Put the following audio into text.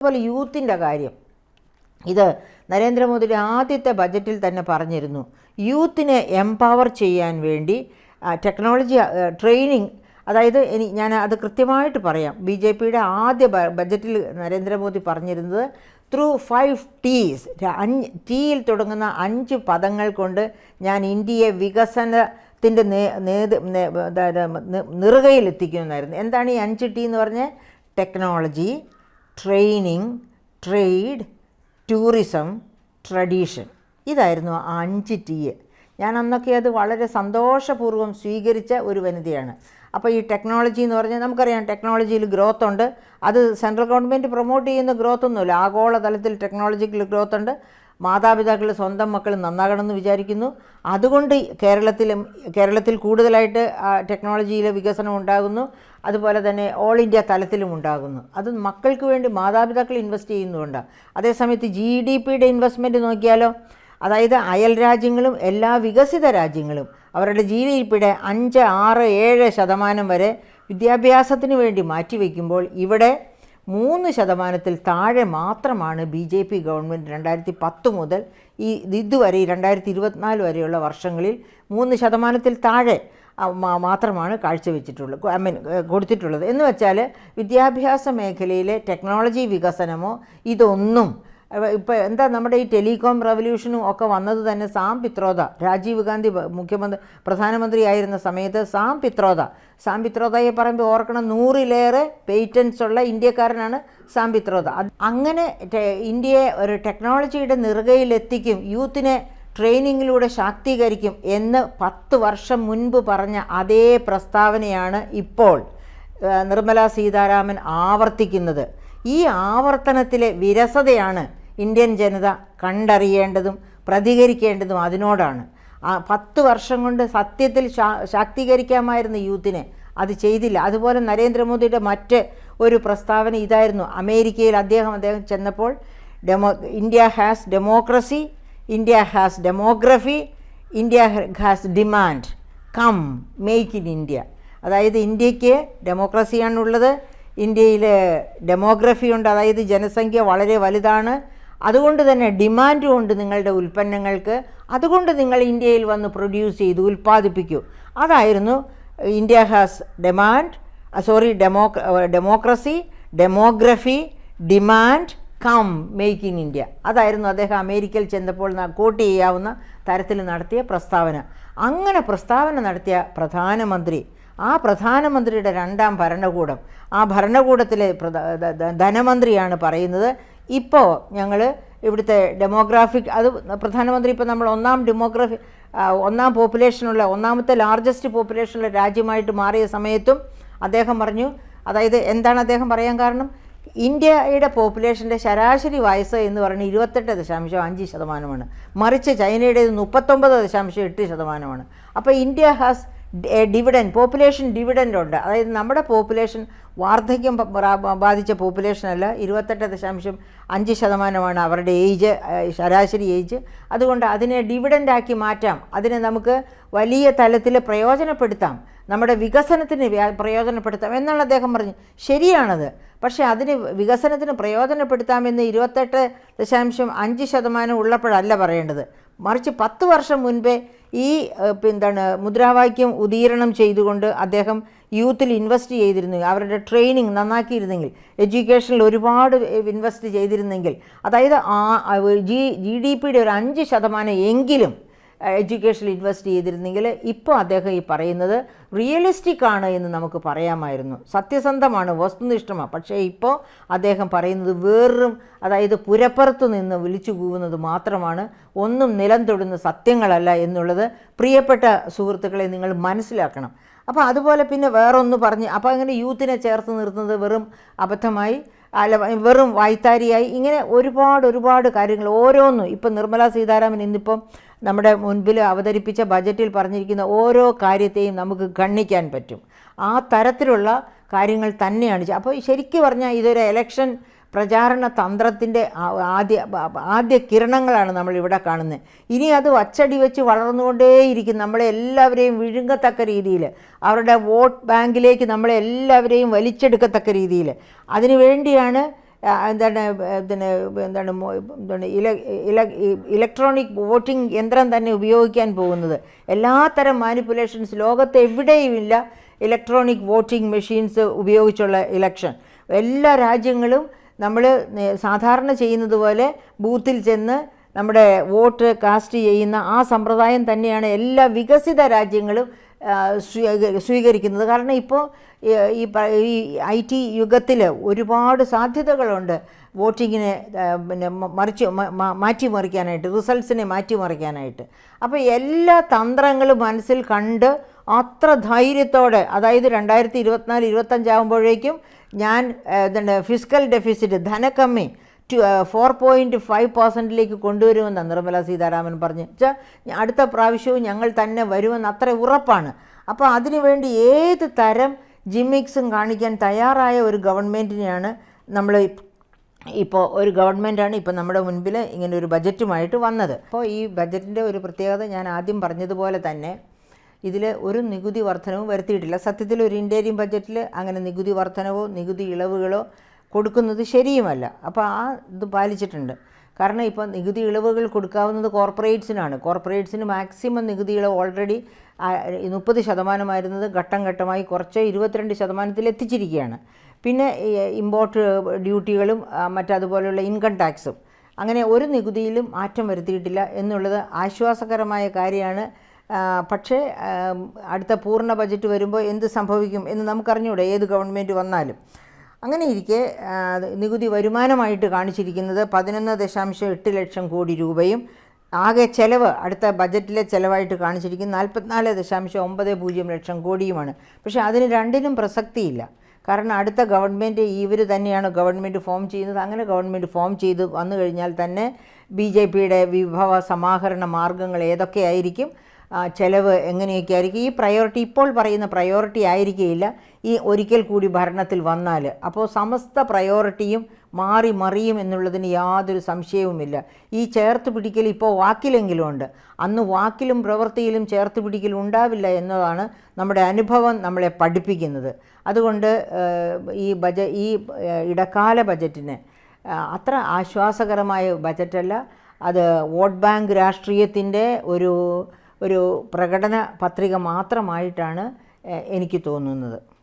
അതുപോലെ യൂത്തിൻ്റെ കാര്യം, ഇത് നരേന്ദ്രമോദിയുടെ ആദ്യത്തെ ബജറ്റിൽ തന്നെ പറഞ്ഞിരുന്നു. യൂത്തിനെ എംപവർ ചെയ്യാൻ വേണ്ടി ടെക്നോളജി ട്രെയിനിങ്, അതായത് ഞാൻ അത് കൃത്യമായിട്ട് പറയാം. BJPയുടെ ആദ്യ ബജറ്റിൽ നരേന്ദ്രമോദി പറഞ്ഞിരുന്നത് ത്രൂ 5 T's, Tയിൽ തുടങ്ങുന്ന 5 പദങ്ങൾ കൊണ്ട് ഞാൻ ഇന്ത്യയെ വികസനത്തിൻ്റെ നെറുകയിലെത്തിക്കുമെന്നായിരുന്നു. എന്താണ് ഈ 5 T എന്ന് പറഞ്ഞാൽ? Technology, training, trade, tourism, tradition. ഇതായിരുന്നു ആ 5 T. ഞാൻ അന്നൊക്കെ അത് വളരെ സന്തോഷപൂർവ്വം സ്വീകരിച്ച ഒരു വനിതയാണ്. അപ്പോൾ ഈ ടെക്നോളജി എന്ന് പറഞ്ഞാൽ നമുക്കറിയാം, ടെക്നോളജിയിൽ ഗ്രോത്ത് ഉണ്ട്. അത് സെൻട്രൽ ഗവൺമെൻറ് പ്രൊമോട്ട് ചെയ്യുന്ന ഗ്രോത്ത് ഒന്നുമില്ല. ആഗോളതലത്തിൽ ടെക്നോളജിക്കൽ ഗ്രോത്ത് ഉണ്ട്. മാതാപിതാക്കൾ സ്വന്തം മക്കൾ നന്നാകണമെന്ന് വിചാരിക്കുന്നു. അതുകൊണ്ട് കേരളത്തിൽ കൂടുതലായിട്ട് ടെക്നോളജിയിലെ വികസനം ഉണ്ടാകുന്നു. അതുപോലെ തന്നെ ഓൾ ഇന്ത്യ തലത്തിലും ഉണ്ടാകുന്നു. അത് മക്കൾക്ക് വേണ്ടി മാതാപിതാക്കൾ ഇൻവെസ്റ്റ് ചെയ്യുന്നുണ്ട്. അതേസമയത്ത് GDPയുടെ ഇൻവെസ്റ്റ്മെൻറ്റ് നോക്കിയാലോ, അതായത് അയൽ രാജ്യങ്ങളും എല്ലാ വികസിത രാജ്യങ്ങളും അവരുടെ GDPയുടെ 5, 6, 7% വരെ വിദ്യാഭ്യാസത്തിന് വേണ്ടി മാറ്റിവെക്കുമ്പോൾ ഇവിടെ 3% താഴെ മാത്രമാണ് BJP ഗവൺമെൻറ് 2010 മുതൽ ഇതുവരെ 2024 വരെയുള്ള വർഷങ്ങളിൽ 3% താഴെ മാത്രമാണ് കാഴ്ചവെച്ചിട്ടുള്ളത്, കൊടുത്തിട്ടുള്ളത്. എന്ന് വെച്ചാൽ വിദ്യാഭ്യാസ മേഖലയിലെ ടെക്നോളജി വികസനമോ ഇതൊന്നും ഇപ്പോൾ എന്താ, നമ്മുടെ ഈ ടെലികോം റവല്യൂഷനും ഒക്കെ വന്നത് തന്നെ സാം പിത്രോദ, രാജീവ് ഗാന്ധി പ്രധാനമന്ത്രിയായിരുന്ന സമയത്ത് സാം പിത്രോദയെ പറയുമ്പോൾ ഓർക്കണം, 100-ലേറെ പേറ്റൻസ് ഉള്ള ഇന്ത്യക്കാരനാണ് സാം പിത്രോദ. അങ്ങനെ ഇന്ത്യയെ ഒരു ടെക്നോളജിയുടെ നെറുകയിലെത്തിക്കും, യൂത്തിനെ ട്രെയിനിങ്ങിലൂടെ ശാക്തീകരിക്കും എന്ന് 10 വർഷം മുൻപ് പറഞ്ഞ അതേ പ്രസ്താവനയാണ് ഇപ്പോൾ നിർമ്മല സീതാരാമൻ ആവർത്തിക്കുന്നത്. ഈ ആവർത്തനത്തിലെ വിരസതയാണ് ഇന്ത്യൻ ജനത കണ്ടറിയേണ്ടതും പ്രതികരിക്കേണ്ടതും അതിനോടാണ്. 10 വർഷം കൊണ്ട് സത്യത്തിൽ ശാക്തീകരിക്കാമായിരുന്ന യൂത്തിനെ അത് ചെയ്തില്ല. അതുപോലെ നരേന്ദ്രമോദിയുടെ മറ്റ് ഒരു പ്രസ്താവന ഇതായിരുന്നു. അമേരിക്കയിൽ അദ്ദേഹം ചെന്നപ്പോൾ India has democracy, India has demography, India has demand, come make in India. അതായത് ഇന്ത്യക്ക് ഡെമോക്രസിയാണുള്ളത്, ഇന്ത്യയിൽ ഡെമോഗ്രഫി ഉണ്ട്, അതായത് ജനസംഖ്യ വളരെ വലുതാണ്, അതുകൊണ്ട് തന്നെ ഡിമാൻഡും ഉണ്ട് നിങ്ങളുടെ ഉൽപ്പന്നങ്ങൾക്ക്, അതുകൊണ്ട് നിങ്ങൾ ഇന്ത്യയിൽ വന്ന് പ്രൊഡ്യൂസ് ചെയ്ത് ഉൽപ്പാദിപ്പിക്കൂ. അതായിരുന്നു India has democracy, demography, demand, come make in India. അതായിരുന്നു അദ്ദേഹം അമേരിക്കയിൽ ചെന്നപ്പോൾ കോട്ട് ചെയ്യാവുന്ന തരത്തിൽ നടത്തിയ പ്രസ്താവന. അങ്ങനെ പ്രസ്താവന നടത്തിയ പ്രധാനമന്ത്രി, ആ പ്രധാനമന്ത്രിയുടെ 2ാം ഭരണകൂടം, ആ ഭരണകൂടത്തിലെ ധനമന്ത്രിയാണ് പറയുന്നത്, ഇപ്പോൾ ഞങ്ങൾ ഇവിടുത്തെ ഡെമോഗ്രാഫിക്, അത് പ്രധാനമന്ത്രി ഇപ്പോൾ നമ്മൾ ഒന്നാം പോപ്പുലേഷനുള്ള, ഒന്നാമത്തെ ലാർജസ്റ്റ് പോപ്പുലേഷനുള്ള രാജ്യമായിട്ട് മാറിയ സമയത്തും അദ്ദേഹം പറഞ്ഞു, അതായത് എന്താണ് അദ്ദേഹം പറയാൻ കാരണം, ഇന്ത്യയുടെ പോപ്പുലേഷൻ്റെ ശരാശരി വയസ്സ് എന്ന് പറഞ്ഞ് 28.5%, മറിച്ച് ചൈനയുടേത് 39.8%. അപ്പോൾ ഇന്ത്യ ഹാസ് പോപ്പുലേഷൻ ഡിവിഡൻ്റ് ഉണ്ട്. അതായത് നമ്മുടെ പോപ്പുലേഷൻ വാർദ്ധക്യം ബാധിച്ച പോപ്പുലേഷനല്ല, 28.5% അവരുടെ ഏജ്, ശരാശരി ഏജ്. അതുകൊണ്ട് അതിനെ ഡിവിഡൻ്റാക്കി മാറ്റാം, അതിനെ നമുക്ക് വലിയ തലത്തിൽ പ്രയോജനപ്പെടുത്താം, നമ്മുടെ വികസനത്തിന് പ്രയോജനപ്പെടുത്താം എന്നുള്ള അദ്ദേഹം പറഞ്ഞു. ശരിയാണത്. പക്ഷേ അതിന് വികസനത്തിന് പ്രയോജനപ്പെടുത്താമെന്ന് 28.5% ഉള്ളപ്പോഴല്ല പറയേണ്ടത്, മറിച്ച് 10 വർഷം മുൻപേ ഈ മുദ്രാവാക്യം ഉദീരണം ചെയ്തുകൊണ്ട് അദ്ദേഹം യൂത്തിൽ ഇൻവെസ്റ്റ് ചെയ്തിരുന്നു, അവരുടെ ട്രെയിനിങ് നന്നാക്കിയിരുന്നെങ്കിൽ, എഡ്യൂക്കേഷനിൽ ഒരുപാട് ഇൻവെസ്റ്റ് ചെയ്തിരുന്നെങ്കിൽ, അതായത് GDPയുടെ ഒരു 5% എങ്കിലും എഡ്യൂക്കേഷനിൽ ഇൻവെസ്റ്റ് ചെയ്തിരുന്നെങ്കിൽ ഇപ്പോൾ അദ്ദേഹം ഈ പറയുന്നത് റിയലിസ്റ്റിക് ആണ് എന്ന് നമുക്ക് പറയാമായിരുന്നു, സത്യസന്ധമാണ്, വസ്തുനിഷ്ഠമാണ്. പക്ഷേ ഇപ്പോൾ അദ്ദേഹം പറയുന്നത് വെറും, അതായത് പുരപ്പുറത്തു നിന്ന് വിളിച്ചു കൂവുന്നത് മാത്രമാണ്, ഒന്നും നിലം തൊടുന്ന സത്യങ്ങളല്ല എന്നുള്ളത് പ്രിയപ്പെട്ട സുഹൃത്തുക്കളെ നിങ്ങൾ മനസ്സിലാക്കണം. അപ്പോൾ അതുപോലെ പിന്നെ വേറൊന്ന് പറഞ്ഞ്, അപ്പോൾ അങ്ങനെ യൂത്തിനെ ചേർത്ത് നിർത്തുന്നത് വെറും അബദ്ധമായി, വെറും വായ്ത്താരിയായി, ഇങ്ങനെ ഒരുപാട് കാര്യങ്ങൾ ഓരോന്നും. ഇപ്പം നിർമ്മല സീതാരാമൻ ഇന്നിപ്പം നമ്മുടെ മുൻപിൽ അവതരിപ്പിച്ച ബജറ്റിൽ പറഞ്ഞിരിക്കുന്ന ഓരോ കാര്യത്തെയും നമുക്ക് ഗണ്ണിക്കാൻ പറ്റും. ആ തരത്തിലുള്ള കാര്യങ്ങൾ തന്നെയാണ്. അപ്പോൾ ശരിക്കും പറഞ്ഞാൽ ഇതൊരു ഇലക്ഷൻ പ്രചാരണ തന്ത്രത്തിൻ്റെ ആദ്യ കിരണങ്ങളാണ് നമ്മളിവിടെ കാണുന്നത്. ഇനി അത് അച്ചടി വെച്ച് വളർന്നുകൊണ്ടേയിരിക്കും, നമ്മളെ എല്ലാവരെയും വിഴുങ്ങത്തക്ക രീതിയിൽ, അവരുടെ വോട്ട് ബാങ്കിലേക്ക് നമ്മളെ എല്ലാവരെയും വലിച്ചെടുക്കത്തക്ക രീതിയിൽ. അതിനുവേണ്ടിയാണ് എന്താണ് എന്താണ് ഇലക്ട്രോണിക് വോട്ടിംഗ് യന്ത്രം തന്നെ ഉപയോഗിക്കാൻ പോകുന്നത്. എല്ലാത്തരം മാനിപ്പുലേഷൻസ് ലോകത്ത് എവിടെയുമില്ല ഇലക്ട്രോണിക് വോട്ടിംഗ് മെഷീൻസ് ഉപയോഗിച്ചുള്ള ഇലക്ഷൻ. എല്ലാ രാജ്യങ്ങളും നമ്മൾ സാധാരണ ചെയ്യുന്നത് പോലെ ബൂത്തിൽ ചെന്ന് നമ്മുടെ വോട്ട് കാസ്റ്റ് ചെയ്യുന്ന ആ സമ്പ്രദായം തന്നെയാണ് എല്ലാ വികസിത രാജ്യങ്ങളും സ്വീകരിക്കുന്നത്. കാരണം ഇപ്പോൾ ഈ IT യുഗത്തിൽ ഒരുപാട് സാധ്യതകളുണ്ട് വോട്ടിങ്ങിനെ പിന്നെ മാറ്റിമറിക്കാനായിട്ട്, റിസൾട്ട്സിനെ മാറ്റിമറിക്കാനായിട്ട്. അപ്പോൾ എല്ലാ തന്ത്രങ്ങളും മനസ്സിൽ കണ്ട് അത്ര ധൈര്യത്തോടെ, അതായത് 2024-25 ആകുമ്പോഴേക്കും ഞാൻ ഫിസ്ക്കൽ ഡെഫിസിറ്റ് ധനക്കമ്മി 4.5% കൊണ്ടുവരുമെന്നാണ് നിർമ്മല സീതാരാമൻ പറഞ്ഞ്. വെച്ചാൽ അടുത്ത പ്രാവശ്യവും ഞങ്ങൾ തന്നെ വരുമെന്ന് അത്ര ഉറപ്പാണ്. അപ്പോൾ അതിനുവേണ്ടി ഏത് തരം ജിമ്മിക്സും കാണിക്കാൻ തയ്യാറായ ഒരു ഗവൺമെൻറ്റിനെയാണ് നമ്മൾ ഇപ്പോൾ ഒരു ഗവൺമെൻറ്റാണ് ഇപ്പോൾ നമ്മുടെ മുൻപിൽ ഇങ്ങനെ ഒരു ബജറ്റുമായിട്ട് വന്നത്. അപ്പോൾ ഈ ബജറ്റിൻ്റെ ഒരു പ്രത്യേകത ഞാൻ ആദ്യം പറഞ്ഞതുപോലെ തന്നെ ഇതിൽ ഒരു നികുതി വർധനവും വരുത്തിയിട്ടില്ല. സത്യത്തിൽ ഒരു ഇന്ത്യൻ ബജറ്റിൽ അങ്ങനെ നികുതി വർധനവോ നികുതി ഇളവുകളോ കൊടുക്കുന്നത് ശരിയുമല്ല. അപ്പോൾ ആ ഇത് പാലിച്ചിട്ടുണ്ട്. കാരണം ഇപ്പോൾ നികുതി ഇളവുകൾ കൊടുക്കാവുന്നത് കോർപ്പറേറ്റ്സിനാണ്. കോർപ്പറേറ്റ്സിന് മാക്സിമം നികുതി ഇളവ് ഓൾറെഡി 30% ഘട്ടം ഘട്ടമായി കുറച്ച് 22% എത്തിച്ചിരിക്കുകയാണ്. പിന്നെ ഇമ്പോർട്ട് ഡ്യൂട്ടികളും മറ്റതുപോലെയുള്ള ഇൻകം ടാക്സും അങ്ങനെ ഒരു നികുതിയിലും മാറ്റം വരുത്തിയിട്ടില്ല എന്നുള്ളത് ആശ്വാസകരമായ കാര്യമാണ്. പക്ഷേ അടുത്ത പൂർണ്ണ ബജറ്റ് വരുമ്പോൾ എന്ത് സംഭവിക്കും എന്ന് നമുക്കറിഞ്ഞൂടെ, ഏത് ഗവൺമെൻറ് വന്നാലും. അങ്ങനെ ഇരിക്കെ നികുതി വരുമാനമായിട്ട് കാണിച്ചിരിക്കുന്നത് 11.8 ലക്ഷം കോടി രൂപയും ആകെ ചെലവ് അടുത്ത ബജറ്റിലെ ചിലവായിട്ട് കാണിച്ചിരിക്കുന്നത് 44.90 ലക്ഷം കോടിയുമാണ്. പക്ഷേ അതിന് രണ്ടിനും പ്രസക്തിയില്ല. കാരണം അടുത്ത ഗവൺമെൻറ് ഇവർ തന്നെയാണ് ഗവൺമെൻറ് ഫോം ചെയ്യുന്നത്. അങ്ങനെ ഗവൺമെൻറ് ഫോം ചെയ്ത് വന്നു കഴിഞ്ഞാൽ തന്നെ BJPയുടെ വിഭവ സമാഹരണ മാർഗങ്ങൾ ഏതൊക്കെയായിരിക്കും, ചെലവ് എങ്ങനെയൊക്കെ ആയിരിക്കും, ഈ പ്രയോറിറ്റി ഇപ്പോൾ പറയുന്ന പ്രയോറിറ്റി ആയിരിക്കുകയില്ല ഈ ഒരിക്കൽ കൂടി ഭരണത്തിൽ വന്നാൽ. അപ്പോൾ സമസ്ത പ്രയോറിറ്റിയും മാറി മറിയും എന്നുള്ളതിന് യാതൊരു സംശയവുമില്ല. ഈ ചേർത്ത് പിടിക്കൽ ഇപ്പോൾ വാക്കിലെങ്കിലും ഉണ്ട്, അന്ന് വാക്കിലും പ്രവൃത്തിയിലും ചേർത്ത് പിടിക്കൽ ഉണ്ടാവില്ല എന്നതാണ് നമ്മുടെ അനുഭവം നമ്മളെ പഠിപ്പിക്കുന്നത്. അതുകൊണ്ട് ഈ ഇടക്കാല ബജറ്റിന് അത്ര ആശ്വാസകരമായ ബജറ്റല്ല. അത് വോട്ട് ബാങ്ക് രാഷ്ട്രീയത്തിൻ്റെ ഒരു പ്രകടന പത്രിക മാത്രമായിട്ടാണ് എനിക്ക് തോന്നുന്നത്.